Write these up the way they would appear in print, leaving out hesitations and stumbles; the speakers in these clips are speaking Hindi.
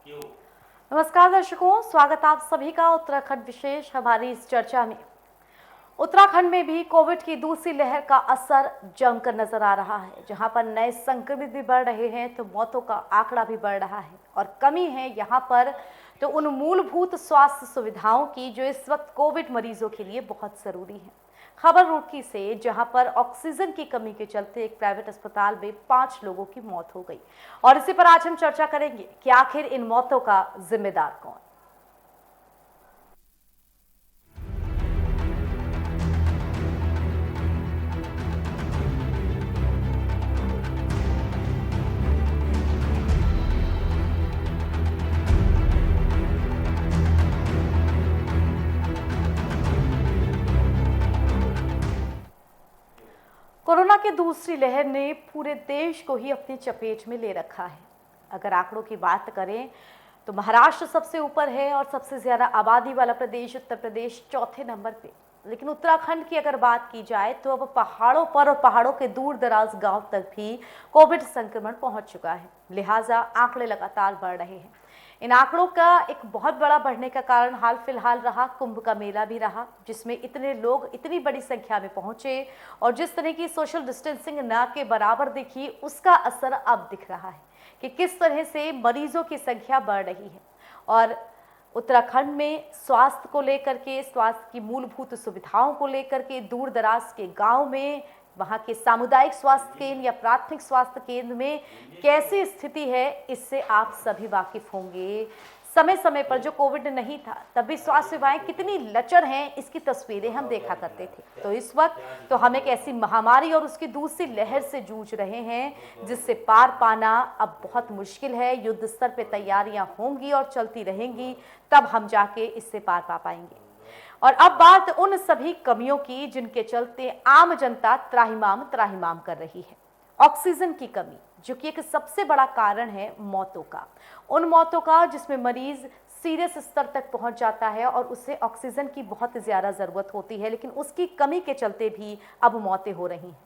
नमस्कार दर्शकों, स्वागत आप सभी का उत्तराखंड विशेष हमारी इस चर्चा में। उत्तराखंड में भी कोविड की दूसरी लहर का असर जमकर नजर आ रहा है। जहां पर नए संक्रमित भी बढ़ रहे हैं तो मौतों का आंकड़ा भी बढ़ रहा है और कमी है यहां पर तो उन मूलभूत स्वास्थ्य सुविधाओं की जो इस वक्त कोविड मरीजों के लिए बहुत जरूरी है। खबर रुड़की से, जहां पर ऑक्सीजन की कमी के चलते एक प्राइवेट अस्पताल में 5 लोगों की मौत हो गई और इसी पर आज हम चर्चा करेंगे कि आखिर इन मौतों का जिम्मेदार कौन। कोरोना की दूसरी लहर ने पूरे देश को ही अपनी चपेट में ले रखा है। अगर आंकड़ों की बात करें तो महाराष्ट्र सबसे ऊपर है और सबसे ज्यादा आबादी वाला प्रदेश उत्तर प्रदेश चौथे नंबर पे। लेकिन उत्तराखंड की अगर बात की जाए तो अब पहाड़ों पर और पहाड़ों के दूर दराज गांव तक भी कोविड संक्रमण पहुंच चुका है। लिहाजा आंकड़े लगातार बढ़ रहे हैं। इन आंकड़ों का एक बहुत बड़ा बढ़ने का कारण हाल फिलहाल रहा कुंभ का मेला भी रहा, जिसमें इतने लोग इतनी बड़ी संख्या में पहुंचे और जिस तरह की सोशल डिस्टेंसिंग ना के बराबर दिखी, उसका असर अब दिख रहा है कि किस तरह से मरीजों की संख्या बढ़ रही है। और उत्तराखंड में स्वास्थ्य को लेकर के, स्वास्थ्य की मूलभूत सुविधाओं को लेकर के दूर दराज के गांव में, वहां के सामुदायिक स्वास्थ्य केंद्र या प्राथमिक स्वास्थ्य केंद्र में कैसी स्थिति है, इससे आप सभी वाकिफ होंगे। समय समय पर जो कोविड नहीं था तब भी स्वास्थ्य सेवाएं कितनी लचर हैं, इसकी तस्वीरें हम देखा करते थे। तो इस वक्त तो हम एक ऐसी महामारी और उसकी दूसरी लहर से जूझ रहे हैं जिससे पार पाना अब बहुत मुश्किल है। युद्ध स्तर पर तैयारियां होंगी और चलती रहेंगी, तब हम जाके इससे पार पा पाएंगे। और अब बात उन सभी कमियों की जिनके चलते आम जनता त्राहिमाम त्राहिमाम कर रही है। ऑक्सीजन की कमी, जो कि एक सबसे बड़ा कारण है मौतों का, उन मौतों का जिसमें मरीज सीरियस स्तर तक पहुंच जाता है और उससे ऑक्सीजन की बहुत ज्यादा जरूरत होती है, लेकिन उसकी कमी के चलते भी अब मौतें हो रही हैं।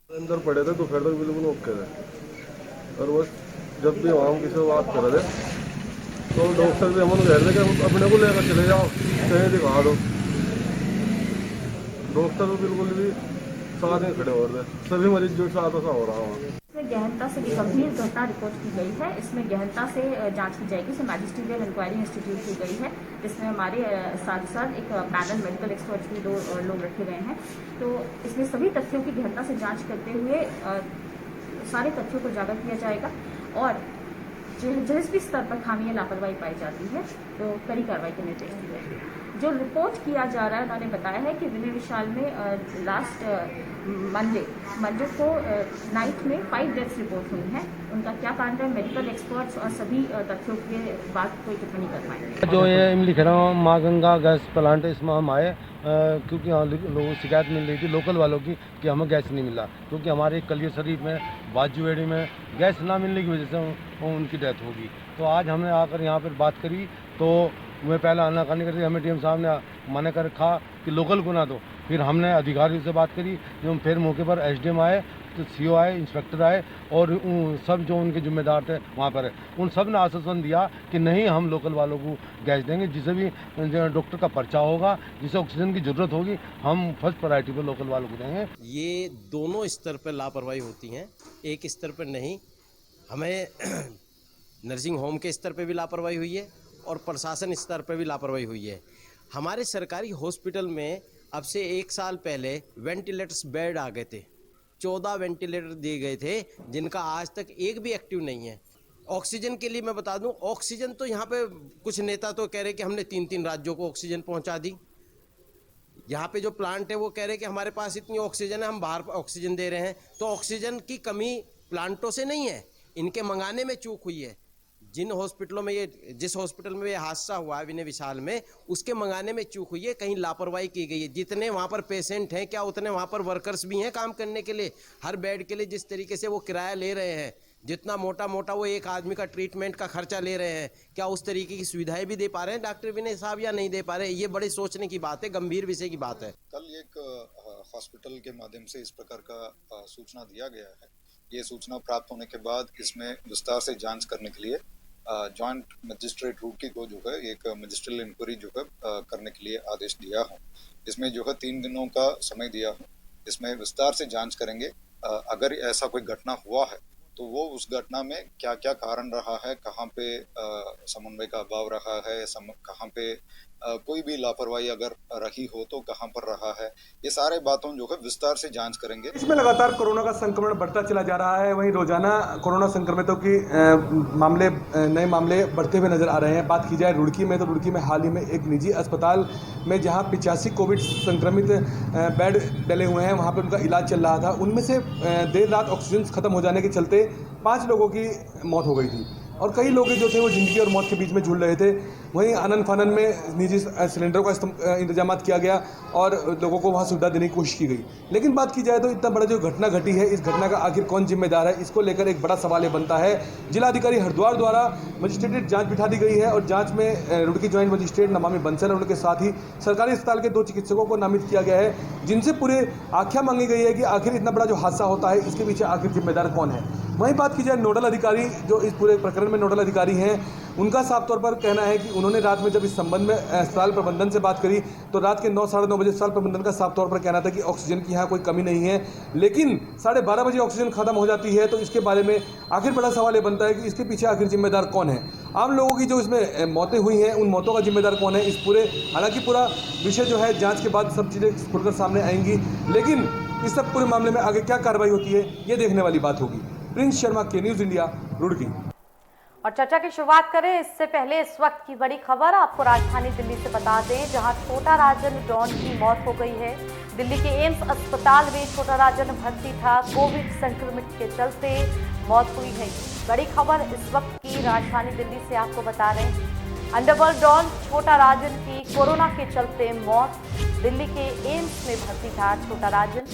अंदर पड़े थे दोपहर तक बिल्कुल ओके थे और बस जब भी वहाँ किसी से बात कर रहे थे तो डॉक्टर भी हमने कह रहे थे कि हम अपने को लेकर चले जाओ, कहीं दिखा दो। डॉक्टर तो बिल्कुल भी साथ में खड़े हो रहे थे, सभी मरीज जो साथ ऐसा हो रहा है। इसमें गहनता से गंभीर घटना रिपोर्ट की गई है। इसमें गहनता से जांच की जाएगी। इसमें मैजिस्ट्रियल इंक्वायरी इंस्टीट्यूट की गई है, जिसमें हमारे साथ साथ एक पैनल मेडिकल एक्सपर्ट्स भी 2 लोग रखे गए हैं। तो इसमें सभी तथ्यों की गहनता से जांच करते हुए सारे तथ्यों को उजागर किया जाएगा और जिस भी स्तर पर खामी या लापरवाही पाई जाती है तो कड़ी कार्रवाई के निर्देश दिए जाएंगे। जो रिपोर्ट किया जा रहा है, उन्होंने बताया है कि विनय विशाल में लास्ट मंडे को नाइट में 5 डेथ्स रिपोर्ट हुई हैं। उनका क्या कारण है, मेडिकल एक्सपर्ट्स और सभी तथ्यों के बाद कोई टिप्पणी कर पाएंगे। जो ये लिख रहा हूँ माँ गंगा गैस प्लांट, इसमें हम आए क्योंकि यहाँ लोगों को शिकायत मिल रही थी लोकल वालों की कि हमें गैस नहीं मिला, क्योंकि हमारे कलियर शरीफ में बाजूएड़ी में गैस ना मिलने की वजह से उनकी डेथ होगी। तो आज हमने आकर यहाँ पर बात करी तो मैं पहले आनाकानी करती, हमें डीएम साहब ने मना कर रखा कि लोकल को ना दो। फिर हमने अधिकारियों से बात करी, जो फिर मौके पर एसडीएम आए, तो सीओ आए, इंस्पेक्टर आए और सब जो उनके जिम्मेदार थे वहाँ पर उन सब ने आश्वासन दिया कि नहीं, हम लोकल वालों को गैस देंगे, जिसे भी डॉक्टर का पर्चा होगा, जिसे ऑक्सीजन की ज़रूरत होगी, हम फर्स्ट प्रायोरिटी पर लोकल वालों को देंगे। ये दोनों स्तर पर लापरवाही होती हैं, एक स्तर पर नहीं। हमें नर्सिंग होम के स्तर पर भी लापरवाही हुई है और प्रशासन स्तर पर भी लापरवाही हुई है। हमारे सरकारी हॉस्पिटल में अब से 1 साल पहले वेंटिलेटर्स बेड आ गए थे, 14 वेंटिलेटर दिए गए थे, जिनका आज तक एक भी एक्टिव नहीं है। ऑक्सीजन के लिए मैं बता दूं, ऑक्सीजन तो यहाँ पे कुछ नेता तो कह रहे कि हमने 3-3 राज्यों को ऑक्सीजन पहुंचा दी। यहाँ पे जो प्लांट है वो कह रहे कि हमारे पास इतनी ऑक्सीजन है, हम बाहर ऑक्सीजन दे रहे हैं। तो ऑक्सीजन की कमी प्लांटों से नहीं है, इनके मंगाने में चूक हुई है। जिन हॉस्पिटलों में जिस हॉस्पिटल में ये हादसा हुआ है विनय विशाल में, उसके मंगाने में चूक हुई है, कहीं लापरवाही की गई है। जितने वहाँ पर पेशेंट हैं, क्या उतने वहाँ पर वर्कर्स भी हैं काम करने के लिए? हर बेड के लिए जिस तरीके से वो किराया ले रहे हैं, जितना मोटा मोटा वो एक आदमी का ट्रीटमेंट का खर्चा ले रहे हैं, क्या उस तरीके की सुविधाएं भी दे पा रहे हैं डॉक्टर विनय साहब या नहीं दे पा रहे हैं? ये बड़े सोचने की बात है, गंभीर विषय की बात है। कल एक हॉस्पिटल के माध्यम से इस प्रकार का सूचना दिया गया है। ये सूचना प्राप्त होने के बाद इसमें विस्तार से जांच करने के लिए जॉइंट मजिस्ट्रेट रुड़की को जो है एक मजिस्ट्रियल इंक्वायरी जो है करने के लिए आदेश दिया हूँ। इसमें जो है 3 दिनों का समय दिया हूँ। इसमें विस्तार से जांच करेंगे। अगर ऐसा कोई घटना हुआ है तो वो उस घटना में क्या क्या कारण रहा है, कहाँ पे समन्वय का अभाव रहा है, कहाँ पे कोई भी लापरवाही अगर रही हो तो कहाँ पर रहा है, ये सारे बातों जो है विस्तार से जांच करेंगे। इसमें लगातार कोरोना का संक्रमण बढ़ता चला जा रहा है। वहीं रोजाना कोरोना संक्रमितों की नए मामले बढ़ते हुए नजर आ रहे हैं। बात की जाए रुड़की में, तो रुड़की में हाल ही में एक निजी अस्पताल में जहां 85 कोविड संक्रमित बेड डले हुए हैं, वहां पर उनका इलाज चल रहा था। उनमें से देर रात ऑक्सीजन खत्म हो जाने के चलते 5 लोगों की मौत हो गई थी और कई लोग जो थे वो जिंदगी और मौत के बीच में झूल रहे थे। वहीं आनन फानन में निजी सिलेंडरों का इंतजाम किया गया और लोगों को वहाँ सुविधा देने की कोशिश की गई। लेकिन बात की जाए तो इतना बड़ा जो घटना घटी है, इस घटना का आखिर कौन जिम्मेदार है, इसको लेकर एक बड़ा सवाल ये बनता है। जिलाधिकारी हरिद्वार द्वारा मजिस्ट्रेट जांच बिठा दी गई है और जांच में रुड़की ज्वाइंट मजिस्ट्रेट नमामि बंसल और उनके साथ ही सरकारी अस्पताल के 2 चिकित्सकों को नामित किया गया है, जिनसे पूरे आख्या मांगी गई है कि आखिर इतना बड़ा जो हादसा होता है इसके पीछे आखिर जिम्मेदार कौन है। वहीं बात की जाए नोडल अधिकारी जो इस पूरे प्रकरण में नोडल अधिकारी हैं, उनका साफ तौर पर कहना है कि उन्होंने रात में जब इस संबंध में अस्पताल प्रबंधन से बात करी तो रात के 9 साढ़े 9 बजे अस्पताल प्रबंधन का साफ तौर पर कहना था कि ऑक्सीजन की यहाँ कोई कमी नहीं है, लेकिन 12:30 बजे ऑक्सीजन खत्म हो जाती है। तो इसके बारे में आखिर बड़ा सवाल ये बनता है कि इसके पीछे आखिर जिम्मेदार कौन है। आम लोगों की जो इसमें मौतें हुई हैं उन मौतों का जिम्मेदार कौन है, इस पूरे हालांकि पूरा विषय जो है जाँच के बाद सब चीज़ें खुलकर सामने आएंगी, लेकिन इस सब पूरे मामले में आगे क्या कार्रवाई होती है ये देखने वाली बात होगी। प्रिंस शर्मा के न्यूज़ इंडिया, रुड़की। और चर्चा की शुरुआत करें इससे पहले इस वक्त की बड़ी खबर आपको राजधानी दिल्ली से बता दें, जहां छोटा राजन डॉन की मौत हो गई है। दिल्ली के एम्स अस्पताल में छोटा राजन भर्ती था, कोविड संक्रमित के चलते मौत हुई है। बड़ी खबर इस वक्त की राजधानी दिल्ली से आपको बता रहे हैं। अंडरवर्ल्ड डॉन छोटा राजन की कोरोना के चलते मौत। दिल्ली के एम्स में भर्ती था छोटा राजन।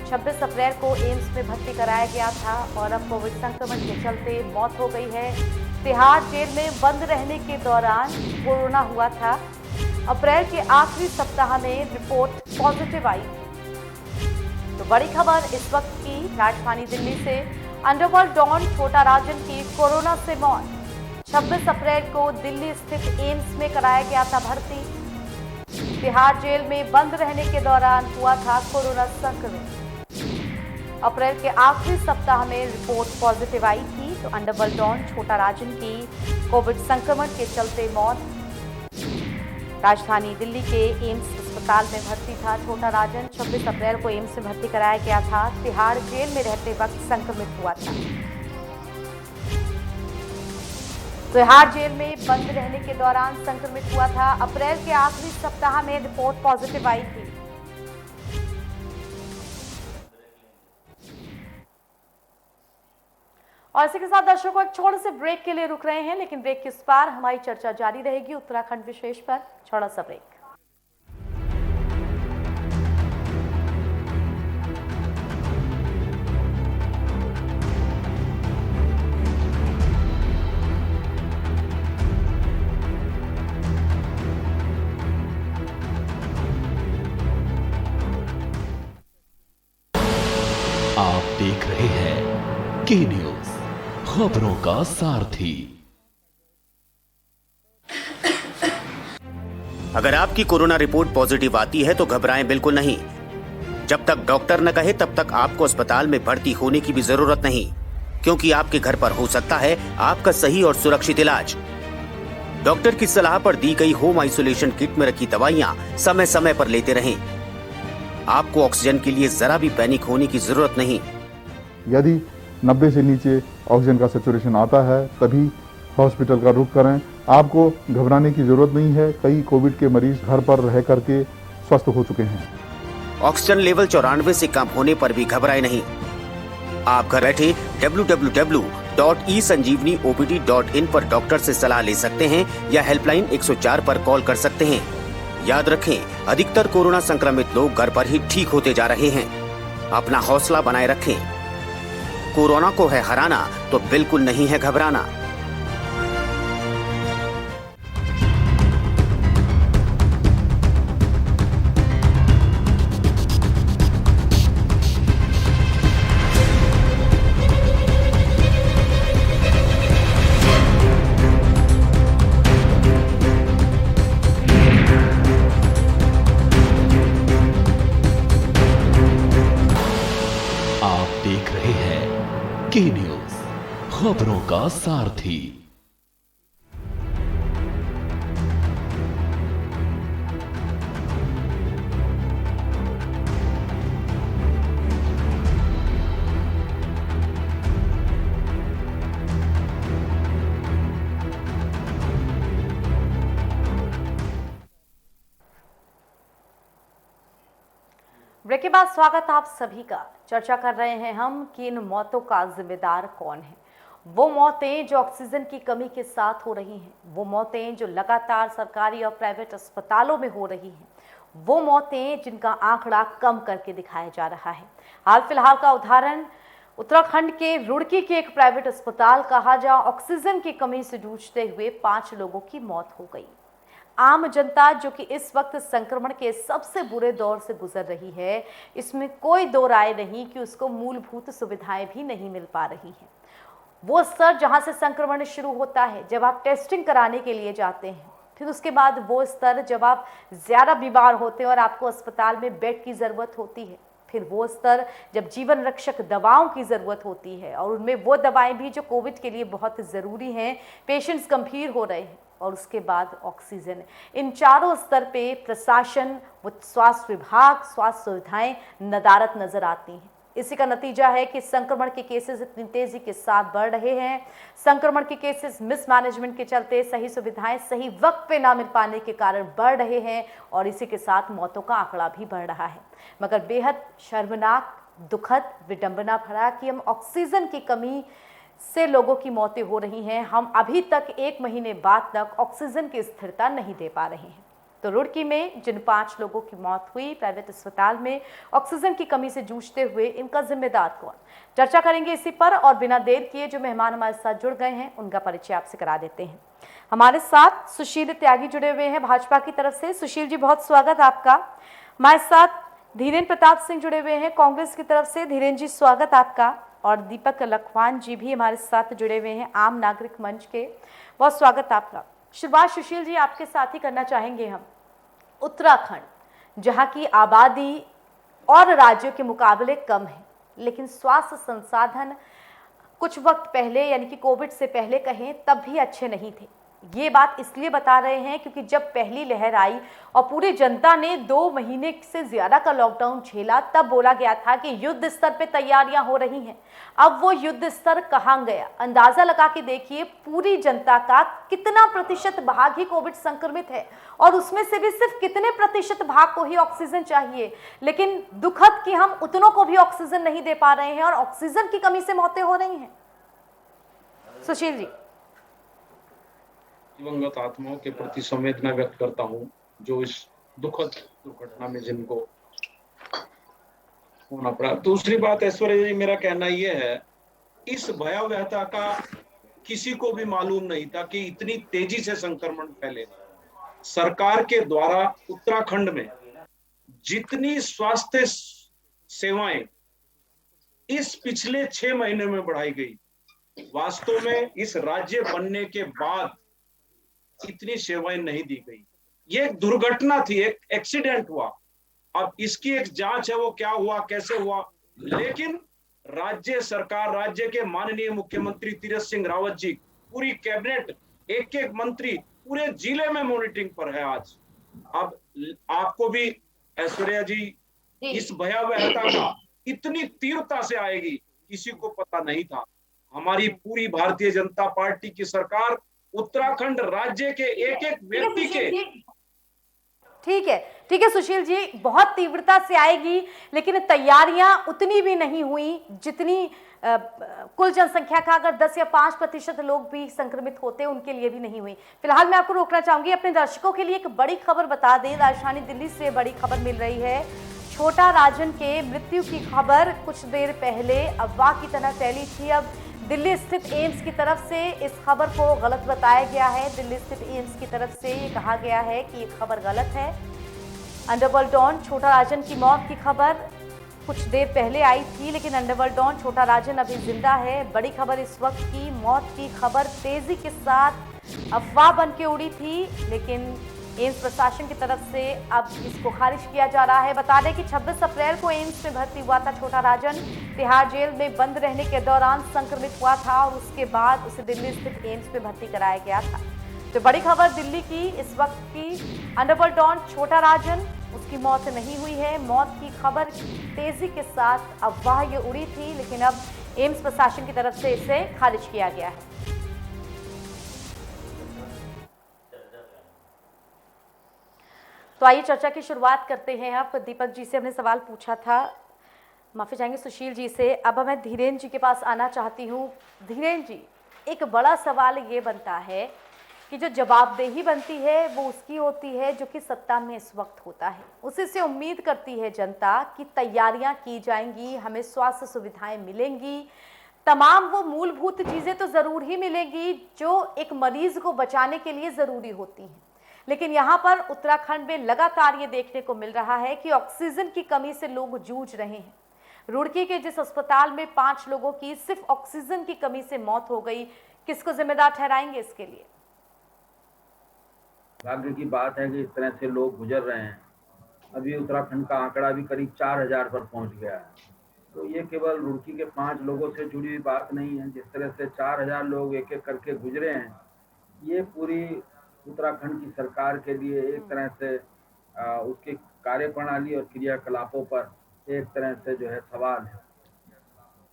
26 अप्रैल को एम्स में भर्ती कराया गया था और अब कोविड संक्रमण के चलते मौत हो गई है। तिहाड़ जेल में बंद रहने के दौरान कोरोना हुआ था। अप्रैल के आखिरी सप्ताह में रिपोर्ट पॉजिटिव आई थी। तो बड़ी खबर इस वक्त की राजधानी दिल्ली से, अंडरवर्ल्ड डॉन छोटा राजन की कोरोना से मौत। 26 अप्रैल को दिल्ली स्थित एम्स में कराया गया था भर्ती। तिहाड़ जेल में बंद रहने के दौरान हुआ था कोरोना संक्रमित। अप्रैल के आखिरी सप्ताह में रिपोर्ट पॉजिटिव आई थी। तो अंडरवर्ल्ड डॉन छोटा राजन की कोविड संक्रमण के चलते मौत। राजधानी दिल्ली के एम्स अस्पताल में भर्ती था छोटा राजन। 26 अप्रैल को एम्स में भर्ती कराया गया था। तिहाड़ जेल में रहते वक्त संक्रमित हुआ था। तिहाड़ जेल में बंद रहने के दौरान संक्रमित हुआ था। अप्रैल के आखिरी सप्ताह में रिपोर्ट पॉजिटिव आई थी। और इसी के साथ दर्शकों एक छोटे से ब्रेक के लिए रुक रहे हैं, लेकिन ब्रेक के इस पार हमारी चर्चा जारी रहेगी उत्तराखंड विशेष पर। छोटा सा ब्रेक। आप देख रहे हैं के न्यूज, खबरों का सारथी। अगर आपकी कोरोना रिपोर्ट पॉजिटिव आती है तो घबराएं बिल्कुल नहीं। जब तक डॉक्टर न कहे तब तक आपको अस्पताल में भर्ती होने की भी जरूरत नहीं, क्योंकि आपके घर पर हो सकता है आपका सही और सुरक्षित इलाज। डॉक्टर की सलाह पर दी गई होम आइसोलेशन किट में रखी दवाइयां समय समय पर लेते रहें। आपको ऑक्सीजन के लिए जरा भी पैनिक होने की जरूरत नहीं। यदि 90 से नीचे ऑक्सीजन का सैचुरेशन आता है तभी हॉस्पिटल का रुख करें। आपको घबराने की जरूरत नहीं है। कई कोविड के मरीज घर पर रह करके स्वस्थ हो चुके हैं। ऑक्सीजन लेवल 94 से कम होने पर भी घबराए नहीं। आप घर बैठे www.esanjeevaniopd.in पर डॉक्टर से सलाह ले सकते हैं या हेल्पलाइन 104 पर कॉल कर सकते हैं। याद रखें, अधिकतर कोरोना संक्रमित लोग घर पर ही ठीक होते जा रहे हैं। अपना हौसला बनाए रखें। कोरोना को है हराना तो बिल्कुल नहीं है घबराना। खबरों का सारथी। ब्रेक के बाद स्वागत आप सभी का। चर्चा कर रहे हैं हम कि इन मौतों का जिम्मेदार कौन है। वो मौतें जो ऑक्सीजन की कमी के साथ हो रही हैं, वो मौतें जो लगातार सरकारी और प्राइवेट अस्पतालों में हो रही हैं, वो मौतें जिनका आंकड़ा कम करके दिखाया जा रहा है। हाल फिलहाल का उदाहरण उत्तराखंड के रुड़की के एक प्राइवेट अस्पताल कहा, जहां ऑक्सीजन की कमी से जूझते हुए 5 लोगों की मौत हो गई। आम जनता जो कि इस वक्त संक्रमण के सबसे बुरे दौर से गुजर रही है, इसमें कोई दो राय नहीं कि उसको मूलभूत सुविधाएं भी नहीं मिल पा रही हैं। वो स्तर जहां से संक्रमण शुरू होता है, जब आप टेस्टिंग कराने के लिए जाते हैं, फिर उसके बाद वो स्तर जब आप ज़्यादा बीमार होते हैं और आपको अस्पताल में बेड की ज़रूरत होती है, फिर वो स्तर जब जीवन रक्षक दवाओं की ज़रूरत होती है, और उनमें वो दवाएं भी जो कोविड के लिए बहुत ज़रूरी हैं, पेशेंट्स गंभीर हो रहे हैं, और उसके बाद ऑक्सीजन। इन चारों स्तर पे प्रशासन, व स्वास्थ्य विभाग, स्वास्थ्य सुविधाएं नदारत नजर आती हैं। इसी का नतीजा है कि संक्रमण के केसेस इतनी तेजी के साथ बढ़ रहे हैं। संक्रमण के केसेस मिसमैनेजमेंट के चलते, सही सुविधाएं सही वक्त पे ना मिल पाने के कारण बढ़ रहे हैं, और इसी के साथ मौतों का आंकड़ा भी बढ़ रहा है। मगर बेहद शर्मनाक, दुखद, विडंबना भरा कि हम ऑक्सीजन की कमी से लोगों की मौतें हो रही हैं। हम अभी तक 1 महीने बाद तक ऑक्सीजन की स्थिरता नहीं दे पा रहे हैं। तो रुड़की में जिन 5 लोगों की मौत हुई प्राइवेट अस्पताल में ऑक्सीजन की कमी से जूझते हुए, इनका जिम्मेदार कौन? चर्चा करेंगे इसी पर, और बिना देर किए जो मेहमान हमारे साथ जुड़ गए हैं उनका परिचय आपसे करा देते हैं। हमारे साथ सुशील त्यागी जुड़े हुए हैं भाजपा की तरफ से। सुशील जी, बहुत स्वागत आपका। हमारे साथ धीरेन्द्र प्रताप सिंह जुड़े हुए हैं कांग्रेस की तरफ से। धीरेन्द्र जी, स्वागत आपका। और दीपक लखवान जी भी हमारे साथ जुड़े हुए हैं आम नागरिक मंच के, बहुत स्वागत आपका। शुरुआत सुशील जी आपके साथ ही करना चाहेंगे हम। उत्तराखंड, जहां की आबादी और राज्यों के मुकाबले कम है, लेकिन स्वास्थ्य संसाधन कुछ वक्त पहले, यानी कि कोविड से पहले कहें तब भी अच्छे नहीं थे। ये बात इसलिए बता रहे हैं क्योंकि जब पहली लहर आई और पूरी जनता ने 2 महीने से ज्यादा का लॉकडाउन झेला, तब बोला गया था कि युद्ध स्तर पे तैयारियां हो रही हैं। अब वो युद्ध स्तर कहां गया? अंदाजा लगा के देखिए, पूरी जनता का कितना प्रतिशत भाग ही कोविड संक्रमित है, और उसमें से भी सिर्फ कितने प्रतिशत भाग को ही ऑक्सीजन चाहिए। लेकिन दुखद कि हम उतनों को भी ऑक्सीजन नहीं दे पा रहे हैं, और ऑक्सीजन की कमी से मौतें हो रही हैं। सुशील जी। दिवंगत आत्माओं के प्रति संवेदना व्यक्त करता हूं, जो इस दुखद दुर्घटना में जिनको होना पड़ा। दूसरी बात ऐश्वर्या जी, मेरा कहना यह है, इस भयावहता का किसी को भी मालूम नहीं था कि इतनी तेजी से संक्रमण फैलेगा। सरकार के द्वारा उत्तराखंड में जितनी स्वास्थ्य सेवाएं इस पिछले 6 महीने में बढ़ाई गई, वास्तव में इस राज्य बनने के बाद इतनी सेवाएं नहीं दी गई। ये एक दुर्घटना थी, एक एक्सीडेंट हुआ। अब इसकी एक जांच है, वो क्या हुआ, कैसे हुआ, लेकिन राज्य सरकार, राज्य के माननीय मुख्यमंत्री तीरथ सिंह रावत जी, पूरी कैबिनेट, एक एक मंत्री पूरे जिले में मॉनिटरिंग पर है आज। अब आपको भी ऐश्वर्या जी, इस भयावहता का इतनी तीव्रता से आएगी किसी को पता नहीं था। हमारी पूरी भारतीय जनता पार्टी की सरकार उत्तराखंड राज्य के एक एक व्यक्ति के, ठीक है सुशील जी, बहुत तीव्रता से आएगी, लेकिन तैयारियां उतनी भी नहीं हुई जितनी कुल जनसंख्या का अगर 10 या 5% लोग भी संक्रमित होते उनके लिए भी नहीं हुई। फिलहाल मैं आपको रोकना चाहूंगी, अपने दर्शकों के लिए एक बड़ी खबर बता दें। राजधानी दिल्ली से बड़ी खबर मिल रही है। छोटा राजन के मृत्यु की खबर कुछ देर पहले अफवाह की तरह फैली थी। अब दिल्ली स्थित एम्स की तरफ से इस खबर को गलत बताया गया है। दिल्ली स्थित एम्स की तरफ से ये कहा गया है कि ये खबर गलत है। अंडरवर्ल्ड डॉन छोटा राजन की मौत की खबर कुछ देर पहले आई थी, लेकिन अंडरवर्ल्ड डॉन छोटा राजन अभी जिंदा है। बड़ी खबर इस वक्त की मौत की खबर तेजी के साथ अफवाह बन के उड़ी थी, लेकिन एम्स प्रशासन की तरफ से अब इसको खारिज किया जा रहा है। बता दें कि 26 अप्रैल को एम्स में भर्ती हुआ था छोटा राजन। तिहाड़ जेल में बंद रहने के दौरान संक्रमित हुआ था और उसके बाद उसे दिल्ली स्थित एम्स में भर्ती कराया गया था। तो बड़ी खबर दिल्ली की इस वक्त की, अंडरवर्ल्ड डॉन छोटा राजन, उसकी मौत नहीं हुई है। मौत की खबर तेजी के साथ अफवाह ये उड़ी थी, लेकिन अब एम्स प्रशासन की तरफ से इसे खारिज किया गया है। तो आइए चर्चा की शुरुआत करते हैं। आप दीपक जी से हमने सवाल पूछा था, माफी चाहेंगे सुशील जी से। अब मैं धीरेन्द्र जी के पास आना चाहती हूँ। धीरेन्द्र जी, एक बड़ा सवाल ये बनता है कि जो जवाबदेही बनती है वो उसकी होती है जो कि सत्ता में इस वक्त होता है। उसी से उम्मीद करती है जनता कि तैयारियां की जाएंगी, हमें स्वास्थ्य सुविधाएं मिलेंगी, तमाम वो मूलभूत चीज़ें तो ज़रूर ही मिलेंगी जो एक मरीज को बचाने के लिए ज़रूरी होती हैं। लेकिन यहाँ पर उत्तराखंड में लगातार ये देखने को मिल रहा है कि ऑक्सीजन की कमी से लोग जूझ रहे हैं। रुड़की के जिस अस्पताल में 5 लोगों की सिर्फ ऑक्सीजन की कमी से मौत हो गई, किसको जिम्मेदार ठहराएंगे इसके लिए? भाग्य की बात है कि इस तरह से लोग गुजर रहे हैं। अभी उत्तराखंड का आंकड़ा भी करीब 4000 पर पहुंच गया है। तो ये केवल रुड़की के 5 लोगों से जुड़ी हुई बात नहीं है। जिस तरह से 4000 लोग एक एक करके गुजरे हैं, ये पूरी उत्तराखंड की सरकार के लिए एक तरह से उसकी कार्यप्रणाली और क्रियाकलापों पर एक तरह से जो है सवाल है।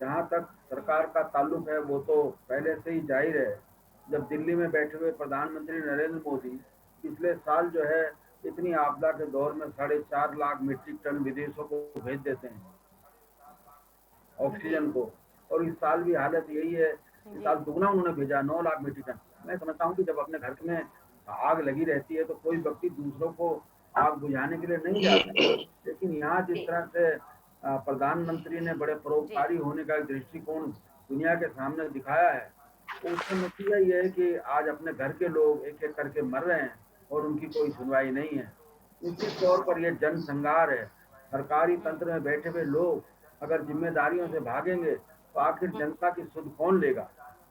जहाँ तक सरकार का ताल्लुक है वो तो पहले से ही जाहिर है। जब दिल्ली में बैठे हुए प्रधानमंत्री नरेंद्र मोदी पिछले साल जो है इतनी आपदा के दौर में 4.5 लाख मीट्रिक टन विदेशों को भेज देते हैं ऑक्सीजन को, और इस साल भी हालत यही है। इस साल दुगना उन्होंने भेजा 9 लाख मीट्रिक टन। मैं समझता हूँ कि जब अपने घर में आग लगी रहती है तो कोई व्यक्ति दूसरों को आग बुझाने के लिए नहीं जाता, लेकिन यहाँ जिस तरह से प्रधानमंत्री ने बड़े परोपकारी होने का एक दृष्टिकोण दुनिया के सामने दिखाया है, तो उसका नतीजा ये है कि आज अपने घर के लोग एक एक करके मर रहे हैं और उनकी कोई सुनवाई नहीं है। निश्चित तौर पर यह जन संहार है। सरकारी तंत्र में बैठे हुए लोग अगर जिम्मेदारियों से भागेंगे तो आखिर जनता की सुध कौन लेगा?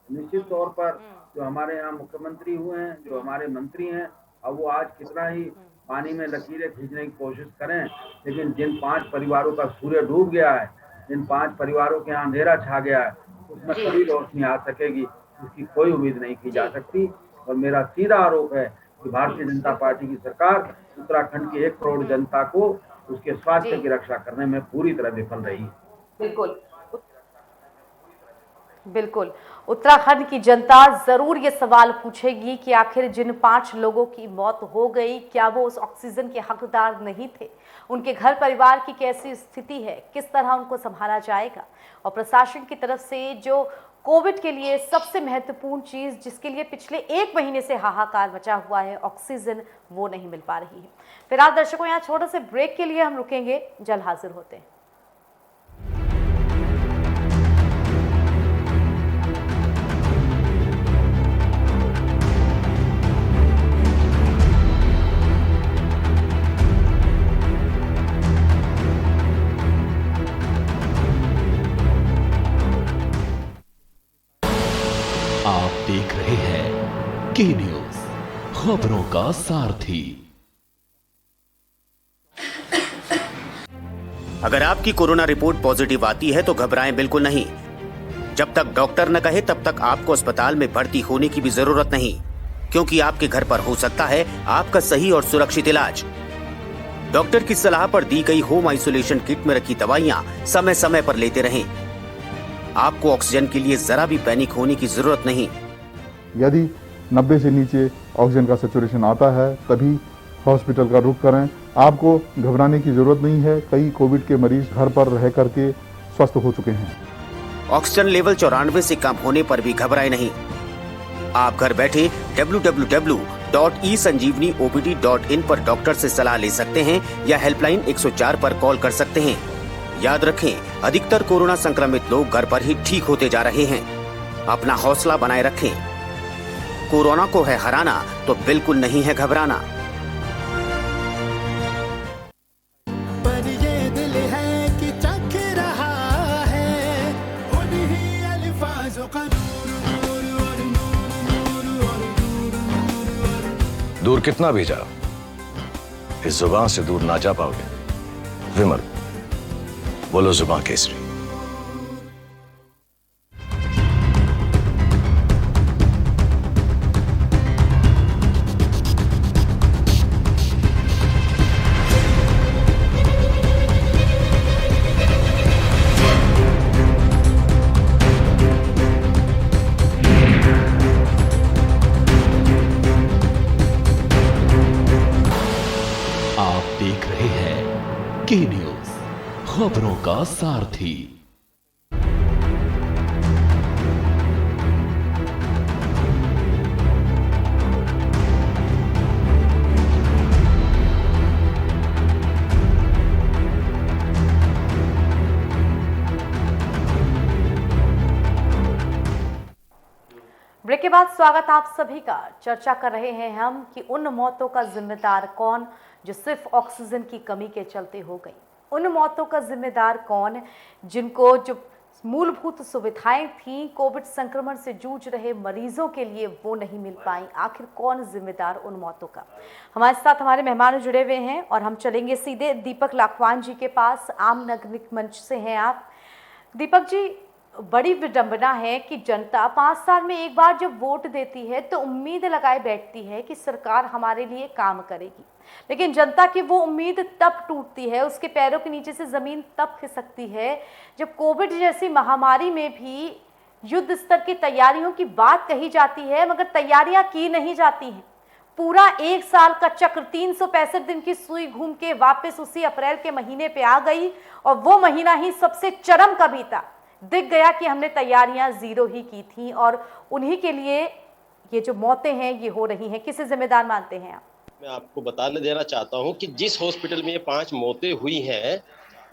निश्चित तौर पर जो हमारे यहाँ मुख्यमंत्री हुए हैं, जो हमारे मंत्री हैं, अब वो आज कितना ही पानी में लकीरें खींचने की कोशिश करें, लेकिन जिन 5 परिवारों का सूर्य डूब गया है, जिन 5 परिवारों के यहाँ अंधेरा छा गया है, उसमें कभी रोशनी आ सकेगी, इसकी कोई उम्मीद नहीं की जा सकती। और मेरा सीधा आरोप है कि भारतीय जनता पार्टी की सरकार उत्तराखंड की 1 करोड़ जनता को उसके स्वास्थ्य की रक्षा करने में पूरी तरह विफल रही। बिल्कुल, उत्तराखंड की जनता जरूर ये सवाल पूछेगी कि आखिर जिन 5 लोगों की मौत हो गई, क्या वो उस ऑक्सीजन के हकदार नहीं थे? उनके घर परिवार की कैसी स्थिति है, किस तरह उनको संभाला जाएगा? और प्रशासन की तरफ से जो कोविड के लिए सबसे महत्वपूर्ण चीज, जिसके लिए पिछले 1 महीने से हाहाकार मचा हुआ है, ऑक्सीजन, वो नहीं मिल पा रही है। फिलहाल दर्शकों, यहाँ छोटे से ब्रेक के लिए हम रुकेंगे, जल्द हाजिर होते हैं। आप देख रहे हैं के न्यूज, खबरों का सारथी। अगर आपकी कोरोना रिपोर्ट पॉजिटिव आती है तो घबराएं बिल्कुल नहीं। जब तक डॉक्टर न कहे तब तक आपको अस्पताल में भर्ती होने की भी जरूरत नहीं, क्योंकि आपके घर पर हो सकता है आपका सही और सुरक्षित इलाज। डॉक्टर की सलाह पर दी गई होम आइसोलेशन किट में रखी दवाइयां समय समय पर लेते रहें। आपको ऑक्सीजन के लिए जरा भी पैनिक होने की जरूरत नहीं। यदि 90 से नीचे ऑक्सीजन का सैचुरेशन आता है तभी हॉस्पिटल का रुख करें। आपको घबराने की जरूरत नहीं है। कई कोविड के मरीज घर पर रह करके स्वस्थ हो चुके हैं। ऑक्सीजन लेवल 94 से कम होने पर भी घबराए नहीं। आप घर बैठे www.esanjeevaniopd.in पर डॉक्टर से सलाह ले सकते हैं या हेल्पलाइन 104 पर कॉल कर सकते हैं। याद रखें, अधिकतर कोरोना संक्रमित लोग घर पर ही ठीक होते जा रहे हैं। अपना हौसला बनाए रखें। कोरोना को है हराना तो बिल्कुल नहीं है घबराना। पर ये दिल है कि चख रहा है उन्हीं अल्फाजों का दूर कितना भेजा? इस जुबान से दूर ना जा पाओगे। विमल, बोलो जुबान केसरी। आप देख रहे हैं के न्यूज, खबरों का सारथी। ब्रेक के बाद स्वागत आप सभी का। चर्चा कर रहे हैं हम कि उन मौतों का जिम्मेदार कौन जो सिर्फ ऑक्सीजन की कमी के चलते हो गई। उन मौतों का जिम्मेदार कौन जिनको जो मूलभूत सुविधाएं थी कोविड संक्रमण से जूझ रहे मरीजों के लिए वो नहीं मिल पाई। आखिर कौन जिम्मेदार उन मौतों का। हमारे साथ हमारे मेहमान जुड़े हुए हैं और हम चलेंगे सीधे दीपक लाखवान जी के पास। आम नागरिक मंच से हैं आप। दीपक जी, बड़ी विडंबना है कि जनता 5 साल में एक बार जब वोट देती है तो उम्मीद लगाए बैठती है कि सरकार हमारे लिए काम करेगी, लेकिन जनता की वो उम्मीद तब टूटती है, उसके पैरों के नीचे से जमीन तब खिसकती है जब कोविड जैसी महामारी में भी युद्ध स्तर की तैयारियों की बात कही जाती है मगर तैयारियां की नहीं जाती हैं। पूरा 1 साल का चक्र 365 दिन की सुई घूम के वापस उसी अप्रैल के महीने पे आ गई और वो महीना ही सबसे चरम का बीता। दिख गया कि हमने तैयारियां जीरो ही की थी और उन्हीं के लिए ये जो मौतें हैं ये हो रही हैं। किसे जिम्मेदार मानते हैं आप? मैं आपको बताने देना चाहता हूं कि जिस हॉस्पिटल में ये 5 मौतें हुई हैं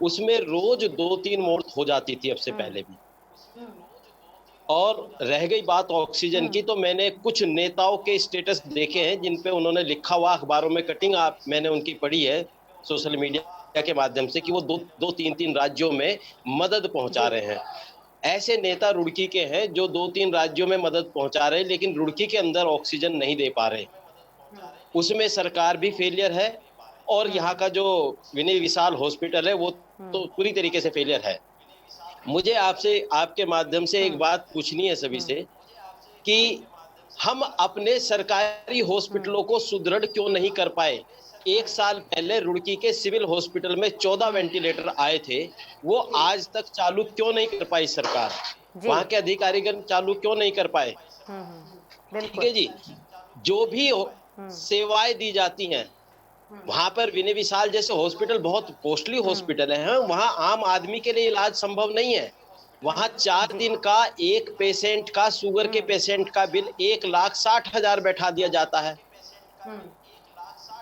उसमें रोज 2-3 मौत हो जाती थी अब से पहले भी। और रह गई बात ऑक्सीजन की, तो मैंने कुछ नेताओं के स्टेटस देखे हैं जिन पे उन्होंने लिखा हुआ अखबारों में कटिंग मैंने उनकी पढ़ी है सोशल मीडिया के माध्यम से कि वो 2-3 राज्यों में मदद पहुंचा रहे हैं। ऐसे नेता रुड़की के हैं जो 2-3 राज्यों में मदद पहुंचा रहे हैं लेकिन रुड़की के अंदर ऑक्सीजन नहीं दे पा रहे। उसमें सरकार भी फेलियर है और यहाँ का जो विनय विशाल हॉस्पिटल है वो तो पूरी तरीके से फेलियर है। मुझे आपसे आपके माध्यम से एक बात पूछनी है सभी से कि हम अपने सरकारी हॉस्पिटलों को सुदृढ़ क्यों नहीं कर पाए। 1 साल पहले रुड़की के सिविल हॉस्पिटल में 14 वेंटिलेटर आए थे, वो आज तक चालू क्यों नहीं कर पाई सरकार? वहां के अधिकारीगण चालू क्यों नहीं कर पाए? ठीक है जी, जो भी सेवाएं दी जाती हैं वहां पर विनय विशाल जैसे हॉस्पिटल बहुत कॉस्टली हॉस्पिटल है, वहां आम आदमी के लिए इलाज संभव नहीं है। वहां 4 दिन का एक पेशेंट का, शुगर के पेशेंट का बिल 1,60,000 बैठा दिया जाता है।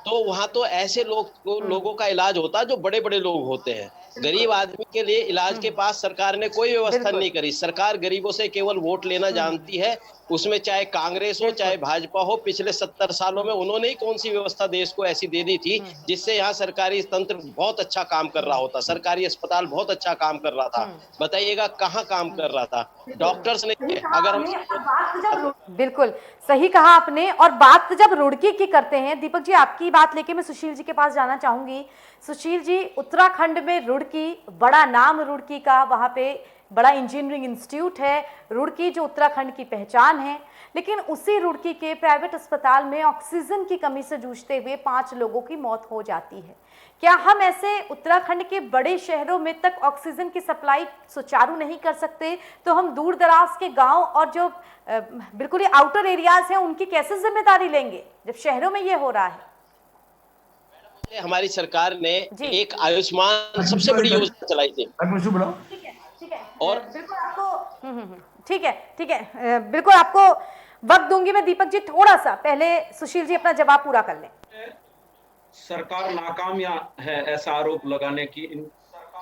तो वहां तो ऐसे लोगों का इलाज होता है जो बड़े बड़े लोग होते हैं। गरीब आदमी के लिए इलाज के पास सरकार ने कोई व्यवस्था नहीं करी। सरकार गरीबों से केवल वोट लेना जानती है, उसमें चाहे कांग्रेस हो चाहे भाजपा हो। पिछले 70 सालों में उन्होंने ही कौन सी व्यवस्था देश को ऐसी दे दी थी जिससे यहाँ सरकारी तंत्र बहुत अच्छा काम कर रहा होता, सरकारी अस्पताल बहुत अच्छा काम कर रहा था। बताइएगा कहाँ काम कर रहा था? डॉक्टर्स ने अगर हम बिल्कुल सही कहा आपने। और बात जब रुड़की की करते हैं, दीपक जी आपकी बात लेके मैं सुशील जी के पास जाना चाहूंगी। सुशील जी, उत्तराखंड में रुड़की, बड़ा नाम रुड़की का, वहां पे बड़ा इंजीनियरिंग इंस्टीट्यूट है। रुड़की जो उत्तराखंड की पहचान है, लेकिन उसी रुड़की के प्राइवेट अस्पताल में ऑक्सीजन की कमी से जूझते हुए 5 लोगों की मौत हो जाती है। क्या हम ऐसे उत्तराखंड के बड़े शहरों में तक ऑक्सीजन की सप्लाई सुचारू नहीं कर सकते तो हम दूर दराज के गांव और जो बिल्कुल ही आउटर एरियाज हैं उनकी कैसे जिम्मेदारी लेंगे जब शहरों में ये हो रहा है? हमारी सरकार ने एक आयुष्मान सबसे बड़ी योजना चलाई थी। और बिल्कुल आपको ठीक है बिल्कुल आपको वक्त दूंगी मैं। दीपक जी थोड़ा सा पहले सुशील जी अपना जवाब पूरा कर लें। सरकार नाकाम है ऐसा आरोप लगाने की इन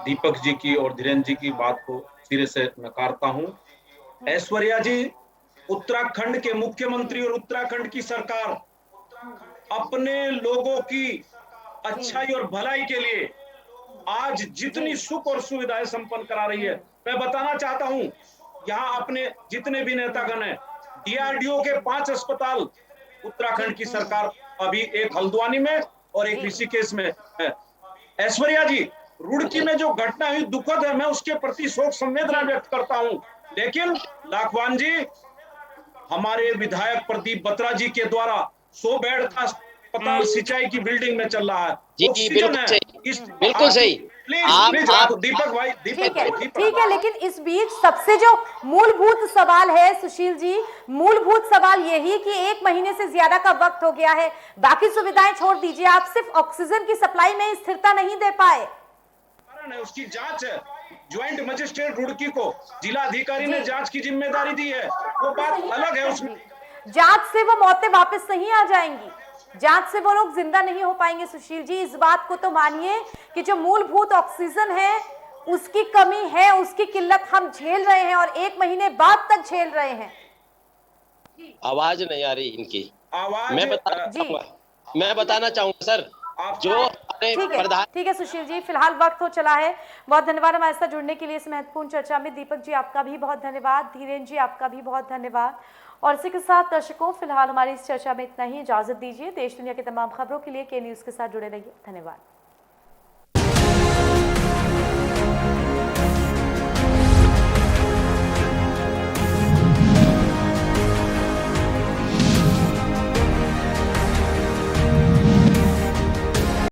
दीपक जी की और धीरेन्द्र जी की बात को सिरे से नकारता हूं। ऐश्वर्या जी, उत्तराखंड के मुख्यमंत्री और उत्तराखंड की सरकार अपने लोगों की अच्छाई और भलाई के लिए आज जितनी सुख और सुविधाएं संपन्न करा रही है, मैं बताना चाहता हूं यहाँ अपने जितने भी नेतागण हैं, डीआरडीओ के 5 अस्पताल उत्तराखंड की सरकार, अभी एक हल्द्वानी में और एक ऋषिकेश में है। ऐश्वर्या जी, रुड़की में जो घटना हुई दुखद है, मैं उसके प्रति शोक संवेदना व्यक्त करता हूं, लेकिन लाखवान जी, हमारे विधायक प्रदीप बत्रा जी के द्वारा 100 बेड का अस्पताल सिंचाई की बिल्डिंग में चल रहा है। जी ऑक्सीजन बिल्कुल है। सही, बिल्कुल सही। प्लीज आप दीपक भाई, ठीक है, लेकिन इस बीच सबसे जो मूलभूत सवाल है सुशील जी, मूलभूत सवाल यही कि 1 महीने से ज्यादा का वक्त हो गया है, बाकी सुविधाएं छोड़ दीजिए, आप सिर्फ ऑक्सीजन की सप्लाई में स्थिरता नहीं दे पाए। कारण है उसकी जांच है, ज्वाइंट मजिस्ट्रेट रुड़की को जिला अधिकारी ने जांच की जिम्मेदारी दी है, वो बात अलग है। उसमें जांच से वो मौतें वापस नहीं आ जाएंगी, जांच से वो लोग जिंदा नहीं हो पाएंगे। सुशील जी, इस बात को तो मानिए कि जो मूलभूत ऑक्सीजन है उसकी कमी है, उसकी किल्लत हम झेल रहे हैं और 1 महीने बाद तक झेल रहे हैं। आवाज नहीं आ रही इनकी। आवाज मैं बताना चाहूंगा सर, जो ठीक है सुशील जी, फिलहाल वक्त हो चला है। बहुत धन्यवाद हमारे साथ जुड़ने के लिए इस महत्वपूर्ण चर्चा में। दीपक जी आपका भी बहुत धन्यवाद, धीरेन्द्र जी आपका भी बहुत धन्यवाद। और इसी के साथ दर्शकों, फिलहाल हमारी इस चर्चा में इतना ही, इजाजत दीजिए। देश दुनिया की तमाम खबरों के लिए के न्यूज़ के साथ जुड़े रहिए। धन्यवाद।